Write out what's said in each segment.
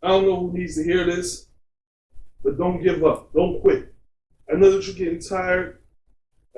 don't know who needs to hear this, but don't give up. Don't quit. I know that you're getting tired.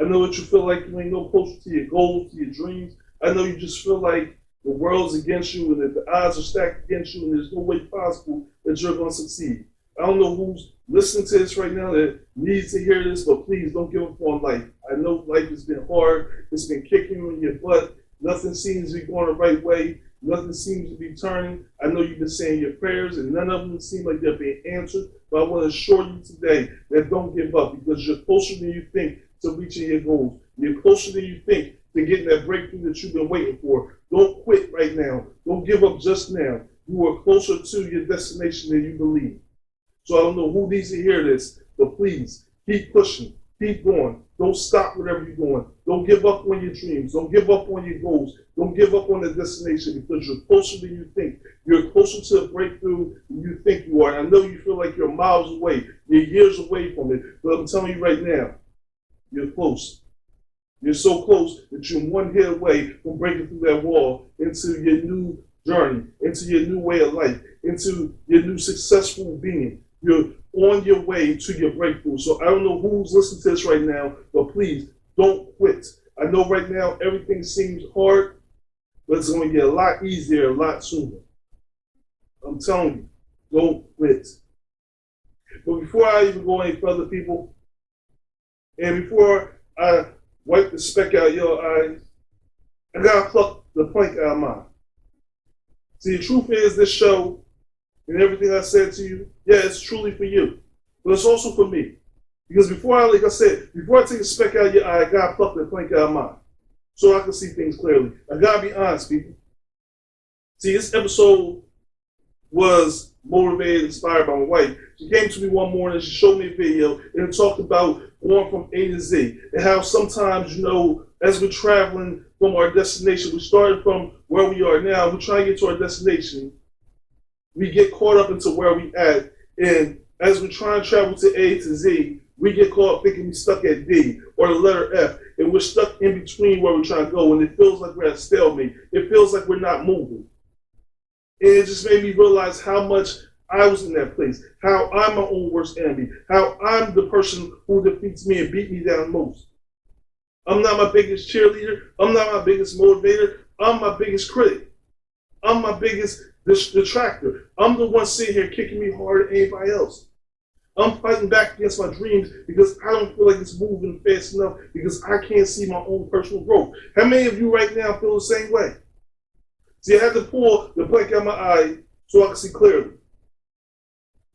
I know that you feel like you ain't no closer to your goals, to your dreams. I know you just feel like the world's against you and that the odds are stacked against you and there's no way possible that you're going to succeed. I don't know who's listening to this right now that needs to hear this, but please don't give up on life. I know life has been hard. It's been kicking you in your butt. Nothing seems to be going the right way. Nothing seems to be turning. I know you've been saying your prayers and none of them seem like they're being answered, but I want to assure you today that don't give up because you're closer than you think to reaching your goals. You're closer than you think to getting that breakthrough that you've been waiting for. Don't quit right now. Don't give up just now. You are closer to your destination than you believe. So I don't know who needs to hear this, but please keep pushing, keep going. Don't stop whatever you're doing. Don't give up on your dreams. Don't give up on your goals. Don't give up on the destination because you're closer than you think. You're closer to a breakthrough than you think you are. And I know you feel like you're miles away. You're years away from it. But I'm telling you right now, you're close. You're so close that you're one hit away from breaking through that wall into your new journey, into your new way of life, into your new successful being. You're on your way to your breakthrough. So I don't know who's listening to this right now, but please don't quit. I know right now everything seems hard, but it's going to get a lot easier a lot sooner. I'm telling you, don't quit. But before I even go any further, people, and before I wipe the speck out of your eyes, I gotta pluck the plank out of mine. See, the truth is, this show and everything I said to you, yeah, it's truly for you, but it's also for me. Because before I take a speck out of your eye, I gotta pluck the plank out of mine, so I can see things clearly. I gotta be honest, people. See, this episode was motivated, inspired by my wife. She came to me one morning, she showed me a video, and it talked about going from A to Z, and how sometimes, as we're traveling from our destination, we started from where we are now, we try to get to our destination, we get caught up into where we at, and as we try and travel to A to Z, we get caught up thinking we're stuck at D or the letter F, and we're stuck in between where we're trying to go, and it feels like we're at stalemate. It feels like we're not moving. And it just made me realize how much I was in that place, how I'm my own worst enemy, how I'm the person who defeats me and beat me down most. I'm not my biggest cheerleader. I'm not my biggest motivator. I'm my biggest critic. I'm my biggest detractor. I'm the one sitting here kicking me harder than anybody else. I'm fighting back against my dreams because I don't feel like it's moving fast enough because I can't see my own personal growth. How many of you right now feel the same way? See, I had to pull the plank out of my eye so I can see clearly.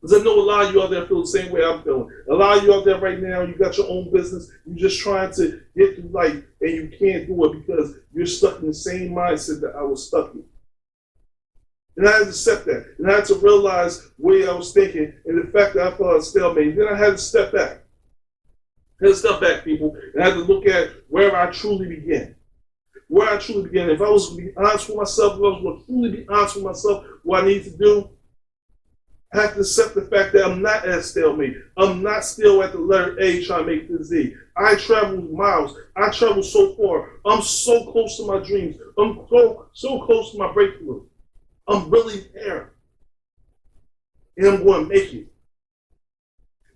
Because I know a lot of you out there feel the same way I'm feeling. A lot of you out there right now, you got your own business, you're just trying to get through life, and you can't do it because you're stuck in the same mindset that I was stuck in. And I had to accept that. And I had to realize where I was thinking and the fact that I felt like stalemate. And then I had to step back. I had to step back, people, and I had to look at where I truly began. Where I truly began. If I was going to be honest with myself, if I was going to truly be honest with myself, what I need to do, I have to accept the fact that I'm not at stalemate. I'm not still at the letter A trying to make it to Z. I traveled miles. I traveled so far. I'm so close to my dreams. I'm so close to my breakthrough. I'm really there. And I'm going to make it.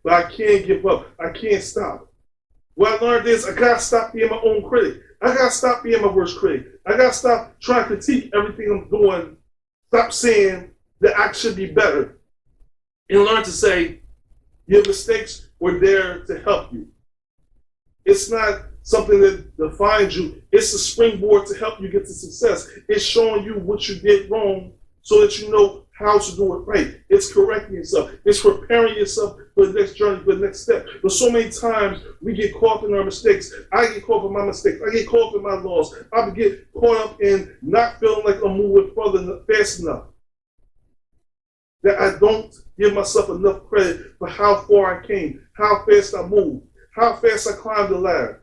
But I can't give up. I can't stop. What I learned is I got to stop being my own critic. I got to stop being my worst critic. I got to stop trying to critique everything I'm doing. Stop saying that I should be better. And learn to say, your mistakes were there to help you. It's not something that defines you. It's a springboard to help you get to success. It's showing you what you did wrong so that you know how to do it right. It's correcting yourself. It's preparing yourself for the next journey, for the next step. But so many times we get caught in our mistakes. I get caught in my mistakes. I get caught in my loss. I get caught up in not feeling like I'm moving further fast enough. That I don't give myself enough credit for how far I came, how fast I moved, how fast I climbed the ladder,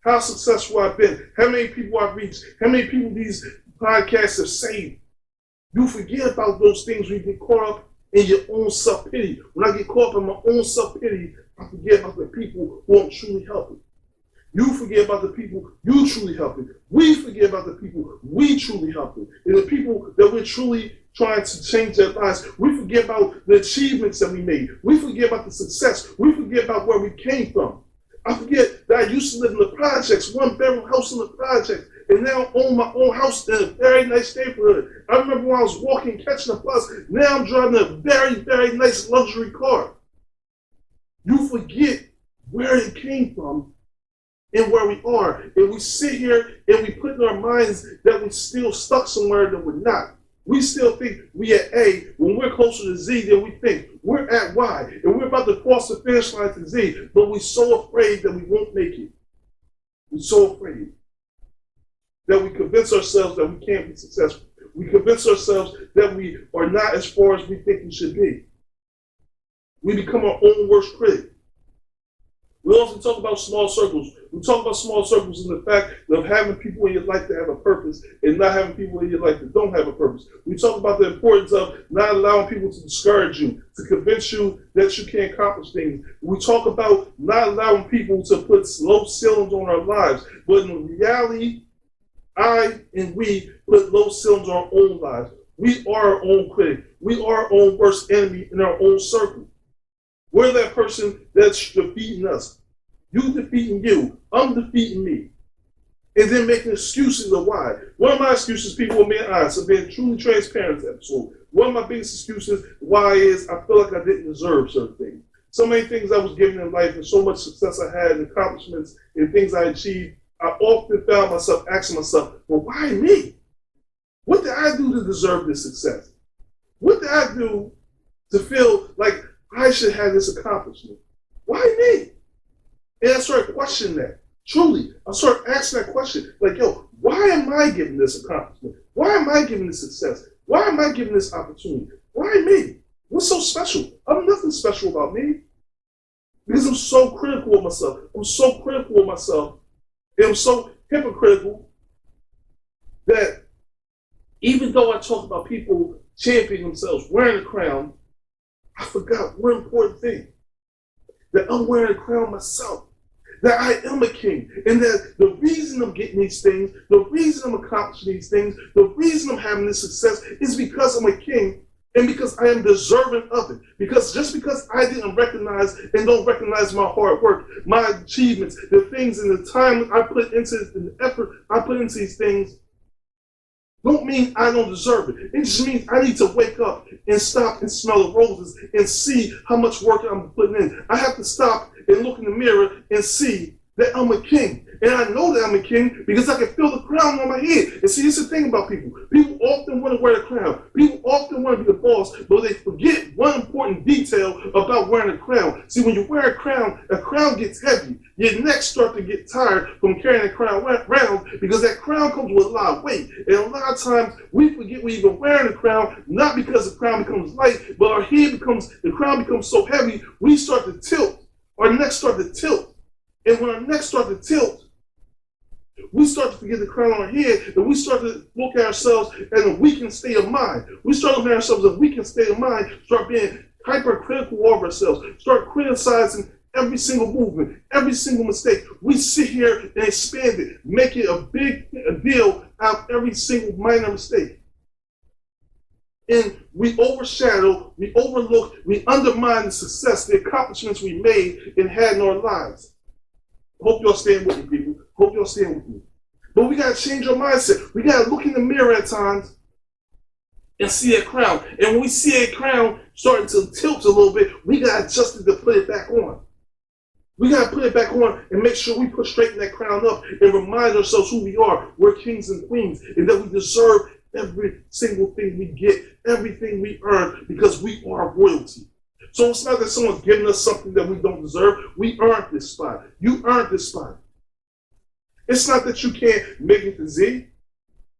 how successful I've been, how many people I've reached, how many people these podcasts have saved. You forget about those things when you get caught up in your own self-pity. When I get caught up in my own self-pity, I forget about the people who I'm truly helping. You forget about the people you truly helping. We forget about the people we truly helping. And the people that we're truly trying to change their lives. We forget about the achievements that we made. We forget about the success. We forget about where we came from. I forget that I used to live in the projects, one bedroom house in the projects, and now I own my own house in a very nice neighborhood. I remember when I was walking, catching a bus, now I'm driving a very, very nice luxury car. You forget where it came from and where we are. And we sit here and we put in our minds that we're still stuck somewhere that we're not. We still think we at A. When we're closer to Z, then we think we're at Y. And we're about to cross the finish line to Z, but we're so afraid that we won't make it. We're so afraid that we convince ourselves that we can't be successful. We convince ourselves that we are not as far as we think we should be. We become our own worst critic. We also talk about small circles. We talk about small circles in the fact of having people in your life that have a purpose and not having people in your life that don't have a purpose. We talk about the importance of not allowing people to discourage you, to convince you that you can't accomplish things. We talk about not allowing people to put low ceilings on our lives. But in reality, I and we put low ceilings on our own lives. We are our own critic. We are our own worst enemy in our own circle. We're that person that's defeating us. You defeating you. I'm defeating me. And then making excuses of why. One of my excuses, people are being honest, of being truly transparent in this episode. One of my biggest excuses why is I feel like I didn't deserve certain things. So many things I was given in life and so much success I had and accomplishments and things I achieved, I often found myself asking myself, well, why me? What did I do to deserve this success? What did I do to feel like I should have this accomplishment? Why me? And I started questioning that. Truly, I started asking that question. Like, yo, why am I getting this accomplishment? Why am I getting this success? Why am I getting this opportunity? Why me? What's so special? I'm nothing special about me. Because I'm so critical of myself. I'm so critical of myself. And I'm so hypocritical that even though I talk about people championing themselves, wearing a crown, I forgot one important thing. That I'm wearing a crown myself. That I am a king. And that the reason I'm getting these things, the reason I'm accomplishing these things, the reason I'm having this success is because I'm a king and because I am deserving of it. Because just because I didn't recognize and don't recognize my hard work, my achievements, the things and the time I put into this, and the effort I put into these things, don't mean I don't deserve it. It just means I need to wake up and stop and smell the roses and see how much work I'm putting in. I have to stop and look in the mirror and see that I'm a king. And I know that I'm a king because I can feel the crown on my head. And see, it's the thing about people. People often want to wear the crown. People often want to be the boss, but they forget one important detail about wearing a crown. See, when you wear a crown gets heavy. Your neck starts to get tired from carrying the crown around because that crown comes with a lot of weight. And a lot of times we forget we even wearing the crown, not because the crown becomes light, but the crown becomes so heavy, we start to tilt. Our necks start to tilt. And when our necks start to tilt, we start to forget the crown on our head, and we start to look at ourselves in a weakened state of mind. We start looking at ourselves in a weakened state of mind, start being hypercritical of ourselves, start criticizing every single movement, every single mistake. We sit here and expand it, make it a big deal out of every single minor mistake. And we overshadow, we overlook, we undermine the success, the accomplishments we made and had in our lives. Hope y'all stand with me, people. Hope y'all stand with me. But we got to change our mindset. We got to look in the mirror at times and see a crown. And when we see a crown starting to tilt a little bit, we got to adjust it to put it back on. We got to put it back on and make sure we put straighten that crown up and remind ourselves who we are. We're kings and queens and that we deserve every single thing we get, everything we earn because we are royalty. So it's not that someone's giving us something that we don't deserve. We earned this spot. You earned this spot. It's not that you can't make it to Z.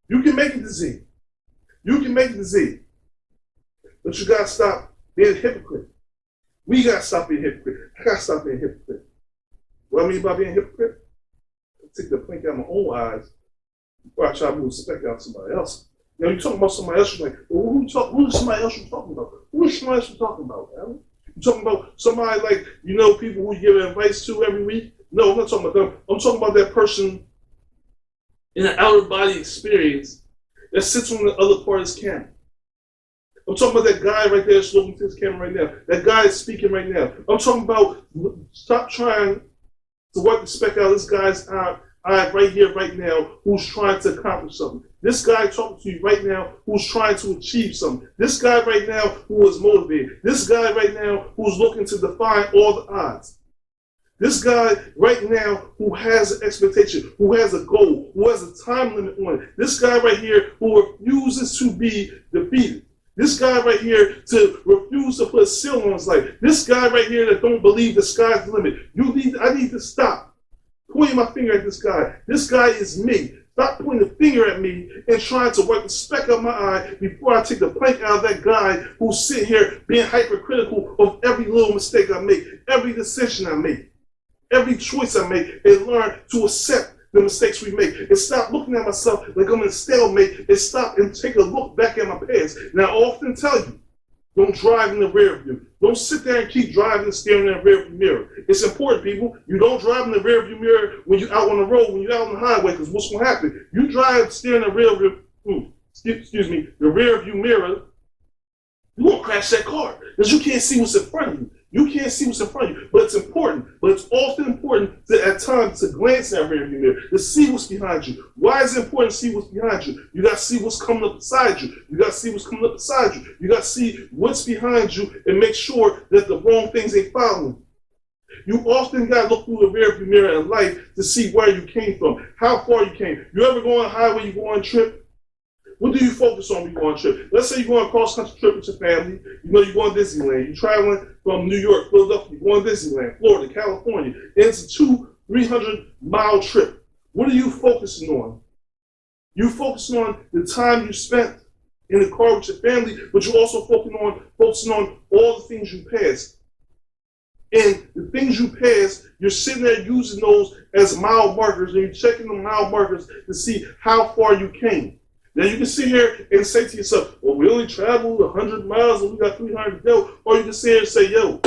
You can make it to Z. You can make it to Z. But you got to stop being a hypocrite. We got to stop being a hypocrite. I got to stop being a hypocrite. What I mean by being a hypocrite? I take the plank out of my own eyes before I try to move the speck out of somebody else. Now, you're talking about somebody else, you're like, well, who is somebody else you're talking about? Who is somebody else you're talking about, Alan? You're talking about somebody like, people who you give advice to every week? No, I'm not talking about them. I'm talking about that person in an outer body experience that sits on the other part of his camera. I'm talking about that guy right there that's looking to his camera right now. That guy is speaking right now. I'm talking about stop trying to wipe the speck out of this guy's eye right here, right now, who's trying to accomplish something. This guy talking to you right now who's trying to achieve something. This guy right now who is motivated. This guy right now who's looking to defy all the odds. This guy right now who has an expectation, who has a goal, who has a time limit on it. This guy right here who refuses to be defeated. This guy right here to refuse to put a seal on his life. This guy right here that don't believe the sky's the limit. I need to stop pointing my finger at this guy. This guy is me. Stop pointing the finger at me and trying to wipe the speck out of my eye before I take the plank out of that guy who's sitting here being hypercritical of every little mistake I make, every decision I make, every choice I make, and learn to accept the mistakes we make, and stop looking at myself like I'm in a stalemate, and stop and take a look back at my past. And I often tell you, don't drive in the rear view. Don't sit there and keep driving and staring in the rear view mirror. It's important, people. You don't drive in the rear view mirror when you're out on the road, when you're out on the highway, because what's going to happen? You drive staring in the rear view, the rear view mirror, you're going to crash that car because you can't see what's in front of you. You can't see what's in front of you, but it's important. But it's often important at times to glance in that rearview mirror, to see what's behind you. Why is it important to see what's behind you? You got to see what's coming up beside you. You got to see what's coming up beside you. You got to see what's behind you and make sure that the wrong things ain't following. You often got to look through the rearview mirror in life to see where you came from, how far you came. You ever go on a highway, you go on a trip? What do you focus on when you go on a trip? Let's say you're going on a cross-country trip with your family. You know you're going to Disneyland. You're traveling from New York, Philadelphia. You're going to Disneyland, Florida, California. And it's a 300-mile trip. What are you focusing on? You're focusing on the time you spent in the car with your family, but you're also focusing on all the things you passed. And the things you passed, you're sitting there using those as mile markers, and you're checking the mile markers to see how far you came. Now you can sit here and say to yourself, well, we only traveled 100 miles and we got 300 to go. Or you can sit here and say, yo,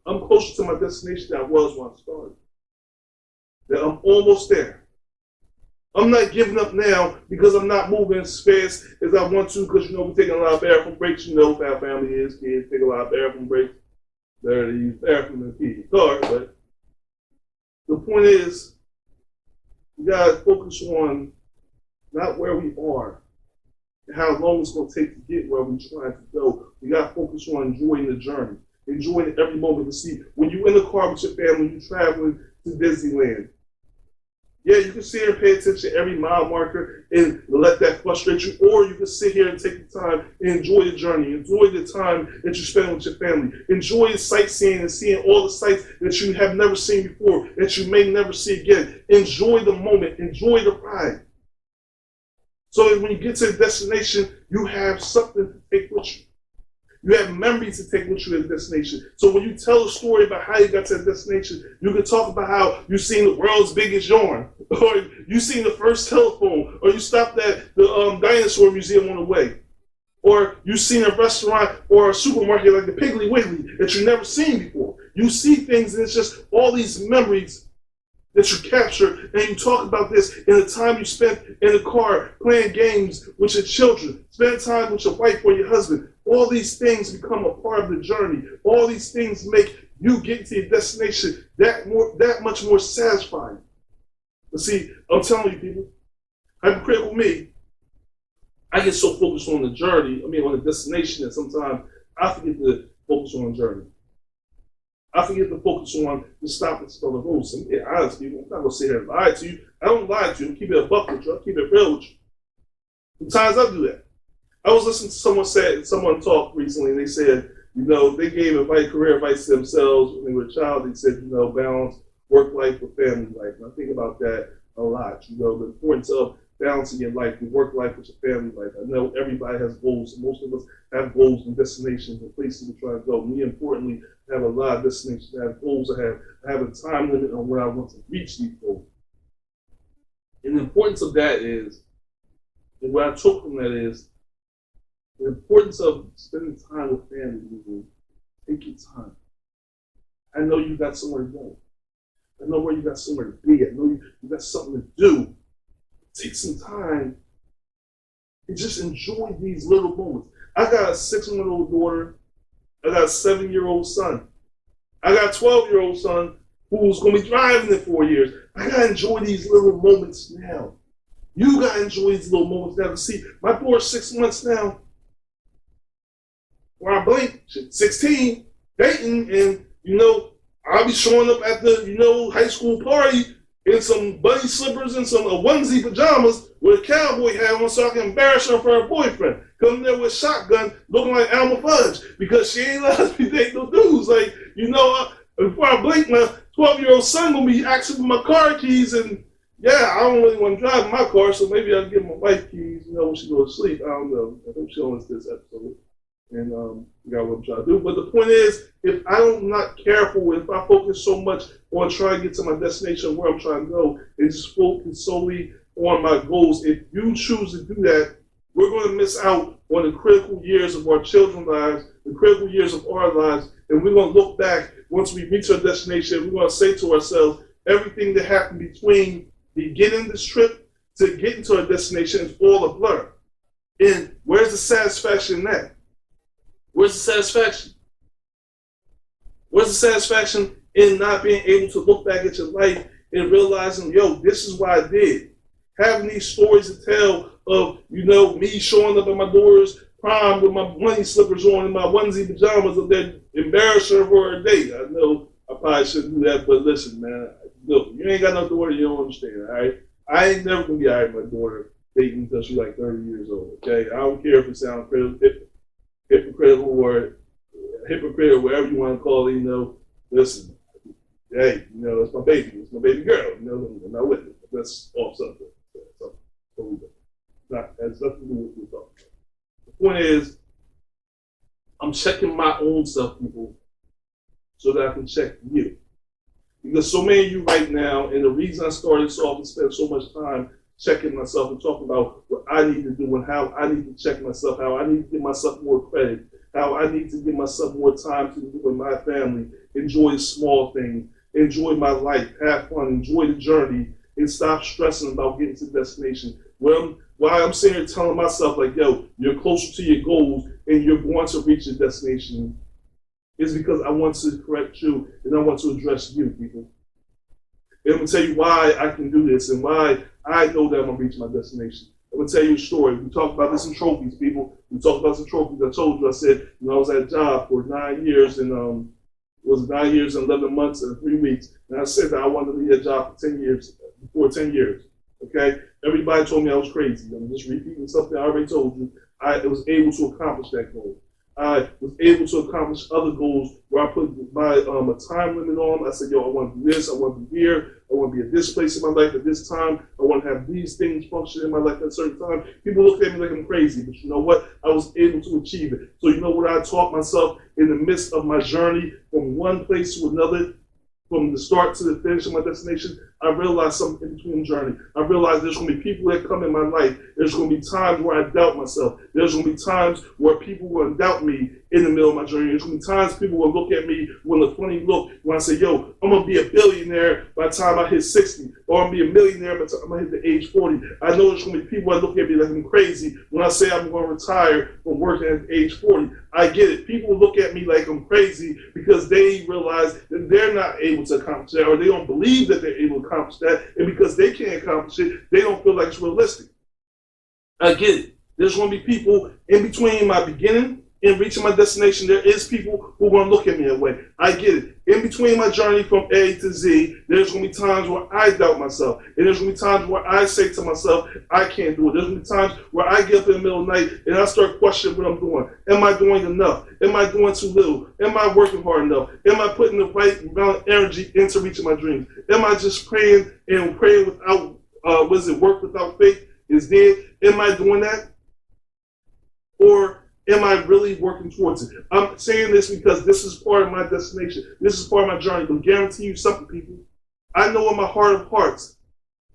I'm closer to my destination than I was when I started. That I'm almost there. I'm not giving up now because I'm not moving as fast as I want to because, we're taking a lot of bathroom breaks. You know how family is. Kids take a lot of bathroom breaks. They're to use bathroom in the car. But the point is, you got to focus on not where we are and how long it's going to take to get where we're trying to go. We got to focus on enjoying the journey, enjoying every moment to see. When you're in the car with your family, you're traveling to Disneyland. Yeah, you can sit here and pay attention to every mile marker and let that frustrate you, or you can sit here and take the time and enjoy the journey, enjoy the time that you spend with your family, enjoy the sightseeing and seeing all the sights that you have never seen before, that you may never see again. Enjoy the moment, enjoy the ride. So that when you get to the destination, you have something to take with you. You have memories to take with you at the destination. So when you tell a story about how you got to the destination, you can talk about how you seen the world's biggest yarn, or you seen the first telephone, or you stopped at the dinosaur museum on the way, or you seen a restaurant or a supermarket like the Piggly Wiggly that you've never seen before. You see things, and it's just all these memories that you capture, and you talk about this in the time you spent in the car playing games with your children, spend time with your wife or your husband. All these things become a part of the journey. All these things make you get to your destination that much more satisfying. But see, I'm telling you, people, hypocritical me, I get so focused on the journey, on the destination, that sometimes I forget to focus on the journey. I forget to focus on the stop and spell the rules. And yeah, honestly, I'm not going to sit here and lie to you. I don't lie to you. I keep it a buck with you. I keep it real with you. Sometimes I do that. I was listening to someone talk recently, and they said, they gave career advice to themselves when they were a child. They said, balance work life with family life. And I think about that a lot. The importance of balancing your life, your work life with your family life. I know everybody has goals. Most of us have goals and destinations and places we're trying to go. Me, importantly, have a lot of destinations. I have goals. I have a time limit on where I want to reach these goals. And the importance of that is, and what I took from that is, the importance of spending time with family. Take your time. I know you got somewhere to go. I know where you got somewhere to be. I know you got something to do. Take some time and just enjoy these little moments. I got a 6-month-old daughter. I got a 7-year-old son. I got a 12-year-old son who's going to be driving in 4 years. I got to enjoy these little moments now. You got to enjoy these little moments now. See, my daughter's 6 months now. Where I blink, 16, dating, and, I'll be showing up at the, high school party in some bunny slippers and some onesie pajamas with a cowboy hat on so I can embarrass her for her boyfriend. Coming there with a shotgun looking like Alma Fudge because she ain't allowed to be dating no dudes. Like, before I blink, my 12-year-old son will be asking for my car keys, and I don't really want to drive my car, so maybe I'll give my wife keys, when she goes to sleep. I don't know. I hope she owns this episode. And got what I'm trying to do. But the point is, if I'm not careful, if I focus so much on trying to get to my destination where I'm trying to go, and just focus solely on my goals, if you choose to do that, we're going to miss out on the critical years of our children's lives, the critical years of our lives, and we're going to look back once we reach our destination. We're going to say to ourselves, everything that happened between beginning this trip to getting to our destination is all a blur. And where's the satisfaction in that? Where's the satisfaction? Where's the satisfaction in not being able to look back at your life and realizing, this is what I did. Having these stories to tell of, me showing up at my daughter's prom with my bunny slippers on and my onesie pajamas up there, embarrassing her for a date. I know I probably shouldn't do that, but listen, man, look, you ain't got no daughter, you don't understand, all right? I ain't never going to be all right with my daughter dating until she's like 30 years old, okay? I don't care if it sounds hypocritical or hypocrite or whatever you want to call it, listen, hey, it's my baby. It's my baby girl. I'm not with it. That's off subject. Has nothing to do with what we're talking about. The point is, I'm checking my own self, people, so that I can check you. Because so many of you right now, and the reason I started this off and spent so much time checking myself and talking about what I need to do and how I need to check myself, how I need to give myself more credit, how I need to give myself more time to do with my family, enjoy the small things, enjoy my life, have fun, enjoy the journey, and stop stressing about getting to the destination. While I'm sitting here telling myself, like, you're closer to your goals and you're going to reach your destination, is because I want to correct you and I want to address you, people. And I'm going to tell you why I can do this and why I know that I'm going to reach my destination. I'm going to tell you a story. We talked about this in trophies, people. We talked about some trophies. I told you, I said, I was at a job for 9 years and it was 9 years and 11 months and 3 weeks. And I said that I wanted to be at a job for 10 years, before 10 years. Okay? Everybody told me I was crazy. I'm just repeating something I already told you. I was able to accomplish that goal. I was able to accomplish other goals where I put my a time limit on. I said, I want to do this. I want to be here. I want to be at this place in my life at this time. I want to have these things function in my life at a certain time. People look at me like I'm crazy, but you know what? I was able to achieve it. So you know what I taught myself in the midst of my journey from one place to another, from the start to the finish of my destination? I realized something in between the journey. I realized there's going to be people that come in my life. There's going to be times where I doubt myself. There's going to be times where people will doubt me in the middle of my journey. There's going to be times people will look at me with a funny look when I say, I'm going to be a billionaire by the time I hit 60, or I'm going to be a millionaire by the time I hit the age 40. I know there's going to be people that look at me like I'm crazy when I say I'm going to retire from working at age 40. I get it. People look at me like I'm crazy because they realize that they're not able to accomplish that, or they don't believe that they're able to accomplish that, and because they can't accomplish it, they don't feel like it's realistic. I get it. There's going to be people in between my beginning and reaching my destination. There is people who are going to look at me that way. I get it. In between my journey from A to Z, there's going to be times where I doubt myself. And there's going to be times where I say to myself, I can't do it. There's going to be times where I get up in the middle of the night and I start questioning what I'm doing. Am I doing enough? Am I doing too little? Am I working hard enough? Am I putting the right amount of energy into reaching my dreams? Am I just praying and praying without, work without faith is dead? Am I doing that? Or am I really working towards it? I'm saying this because this is part of my destination. This is part of my journey. But guarantee you something, people. I know in my heart of hearts,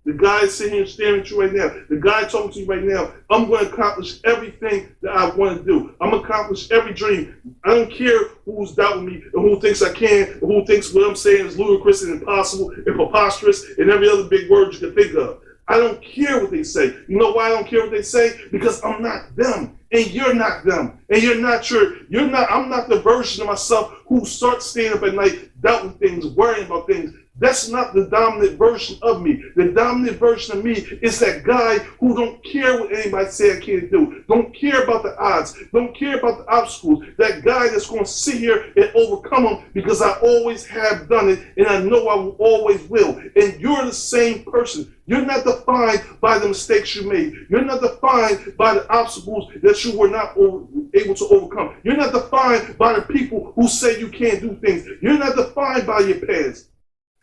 the guy sitting here staring at you right now, the guy talking to you right now, I'm going to accomplish everything that I want to do. I'm going to accomplish every dream. I don't care who's doubting me and who thinks I can and who thinks what I'm saying is ludicrous and impossible and preposterous and every other big word you can think of. I don't care what they say. You know why I don't care what they say? Because I'm not them. And you're not them. And I'm not the version of myself who starts staying up at night, doubting things, worrying about things. That's not the dominant version of me. The dominant version of me is that guy who don't care what anybody say I can't do. Don't care about the odds. Don't care about the obstacles. That guy that's going to sit here and overcome them because I always have done it and I know I will always will. And you're the same person. You're not defined by the mistakes you made. You're not defined by the obstacles that you were not able to overcome. You're not defined by the people who say you can't do things. You're not defined by your past.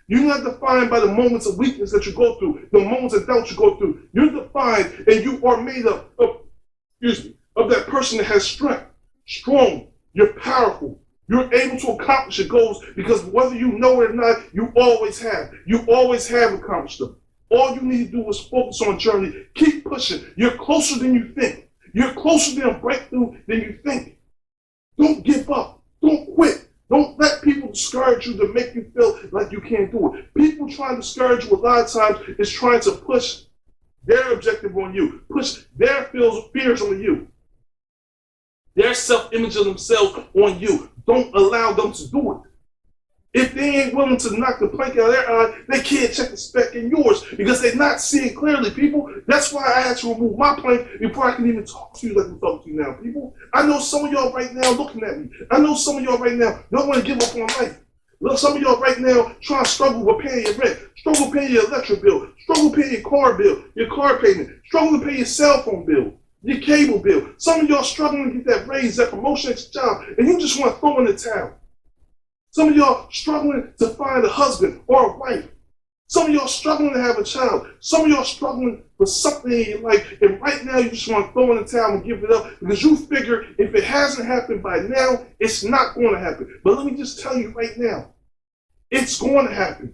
You're not defined by the moments of weakness that you go through, the moments of doubt you go through. You're defined and you are made up of that person that has strength, strong, you're powerful. You're able to accomplish your goals because whether you know it or not, you always have. You always have accomplished them. All you need to do is focus on journey. Keep pushing. You're closer than you think. You're closer to a breakthrough than you think. Don't give up. Don't quit. Don't let people discourage you to make you feel like you can't do it. People trying to discourage you a lot of times is trying to push their objective on you, push their fears on you, their self-image of themselves on you. Don't allow them to do it. If they ain't willing to knock the plank out of their eye, they can't check the speck in yours because they're not seeing clearly, people. That's why I had to remove my plank before I can even talk to you like I'm talking to you now, people. I know some of y'all right now looking at me. I know some of y'all right now don't want to give up on life. Look, some of y'all right now trying to struggle with paying your rent, struggle paying your electric bill, struggle paying your car bill, your car payment, struggle to pay your cell phone bill, your cable bill. Some of y'all struggling to get that raise, that promotion at your job, and you just want to throw in the towel. Some of y'all struggling to find a husband or a wife. Some of y'all struggling to have a child. Some of y'all struggling for something in your life. And right now you just want to throw in the towel and give it up because you figure if it hasn't happened by now, it's not going to happen. But let me just tell you right now, it's going to happen.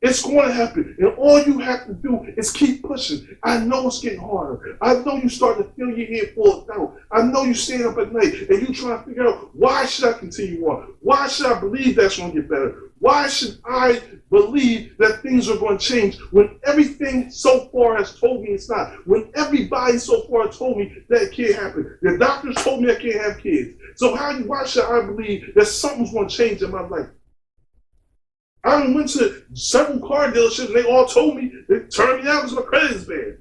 It's going to happen. And all you have to do is keep pushing. I know it's getting harder. I know you starting to feel your head full of doubt. I know you staying up at night and you trying to figure out, why should I continue on? Why should I believe that's going to get better? Why should I believe that things are going to change when everything so far has told me it's not? When everybody so far has told me that it can't happen. The doctors told me I can't have kids. So why should I believe that something's going to change in my life? I went to several car dealerships and they all told me they turned me out because my credit is bad.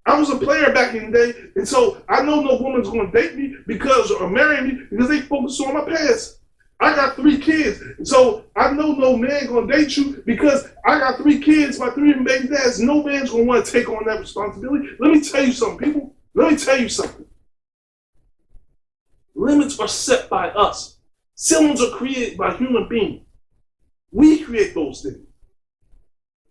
I was a player back in the day, and so I know no woman's going to date me or marry me because they focus on my past. I got 3 kids, and so I know no man going to date you because I got 3 kids, my 3 baby dads. No man's going to want to take on that responsibility. Let me tell you something, people. Let me tell you something. Limits are set by us. Ceilings are created by human beings. We create those things.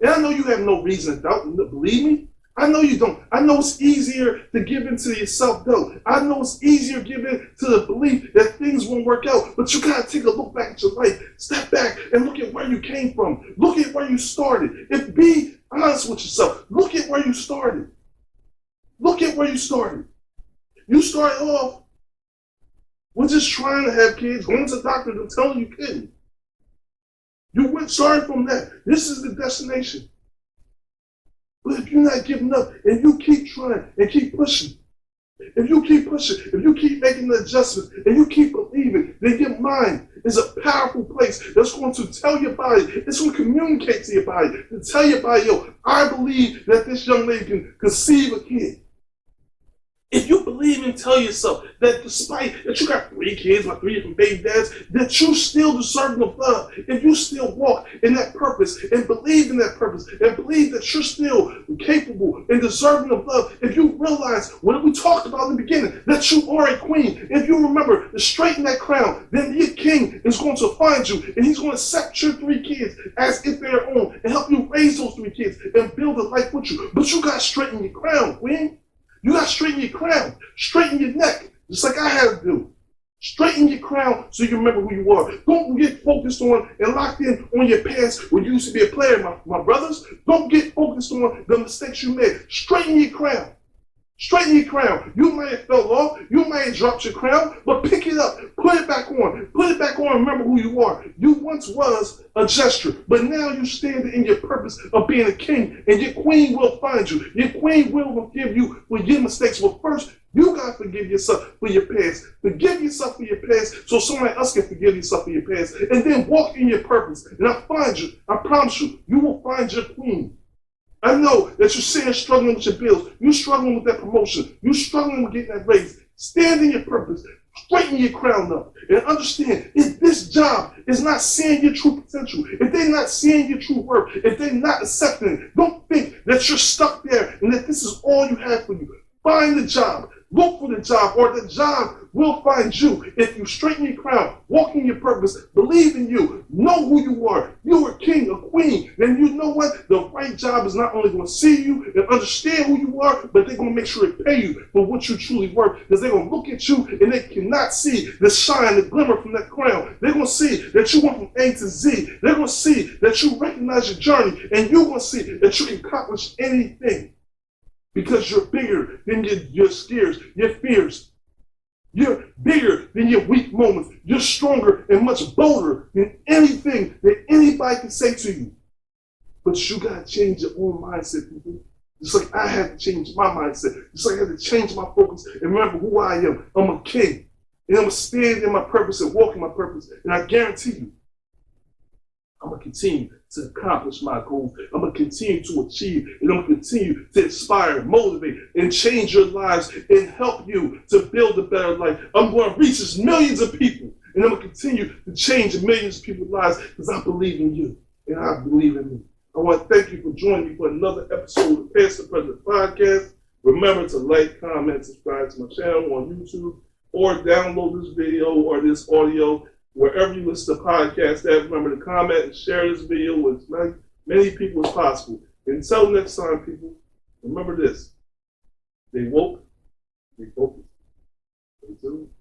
And I know you have no reason to doubt, believe me. I know you don't. I know it's easier to give in to your self-doubt. I know it's easier to give in to the belief that things won't work out. But you got to take a look back at your life. Step back and look at where you came from. Look at where you started. And be honest with yourself. Look at where you started. Look at where you started. You started off with just trying to have kids, going to the doctor and telling you couldn't. You went started from that. This is the destination. But if you're not giving up and you keep trying and keep pushing, if you keep pushing, if you keep making the adjustments and you keep believing, then your mind is a powerful place that's going to tell your body, it's going to communicate to your body, to tell your body, yo, I believe that this young lady can conceive a kid. If you believe and tell yourself that despite that you got 3 kids, my 3 different baby dads, that you still deserve of love, if you still walk in that purpose and believe in that purpose and believe that you're still capable and deserving of love, if you realize what we talked about in the beginning, that you are a queen, if you remember to straighten that crown, then your king is going to find you and he's going to accept your 3 kids as if they're own and help you raise those 3 kids and build a life with you. But you got to straighten your crown, queen. You got to straighten your crown, straighten your neck, just like I had to do. Straighten your crown so you remember who you are. Don't get focused on and locked in on your past when you used to be a player, my brothers. Don't get focused on the mistakes you made. Straighten your crown. Straighten your crown. You might have fell off. You might have dropped your crown, but pick it up. Put it back on. Put it back on. Remember who you are. You once was a jester, but now you stand in your purpose of being a king, and your queen will find you. Your queen will forgive you for your mistakes. But first, you got to forgive yourself for your past. Forgive yourself for your past so somebody else can forgive yourself for your past. And then walk in your purpose. And I find you. I promise you, you will find your queen. I know that you're sitting struggling with your bills. You're struggling with that promotion. You're struggling with getting that raise. Stand in your purpose. Straighten your crown up. And understand, if this job is not seeing your true potential, if they're not seeing your true worth, if they're not accepting it, don't think that you're stuck there and that this is all you have for you. Find the job. Look for the job, or the job will find you. If you straighten your crown, walk in your purpose, believe in you, know who you are, you're a king, a queen, then you know what? The right job is not only going to see you and understand who you are, but they're going to make sure to pay you for what you truly worth, because they're going to look at you and they cannot see the shine, the glimmer from that crown. They're going to see that you went from A to Z. They're going to see that you recognize your journey, and you're going to see that you can accomplish anything. Because you're bigger than your scares, your fears. You're bigger than your weak moments. You're stronger and much bolder than anything that anybody can say to you. But you got to change your own mindset, people. Just like I had to change my mindset. Just like I had to change my focus and remember who I am. I'm a king. And I'm going to stand in my purpose and walk in my purpose. And I guarantee you, I'm going to continue to accomplish my goals. I'm going to continue to achieve, and I'm going to continue to inspire, motivate, and change your lives and help you to build a better life. I'm going to reach as millions of people, and I'm going to continue to change millions of people's lives because I believe in you, and I believe in me. I want to thank you for joining me for another episode of Past the Present Podcast. Remember to like, comment, subscribe to my channel on YouTube, or download this video or this audio wherever you listen to podcasts. Remember to comment and share this video with as many people as possible. Until next time, people, remember this. Stay woke, stay focused. Stay tuned.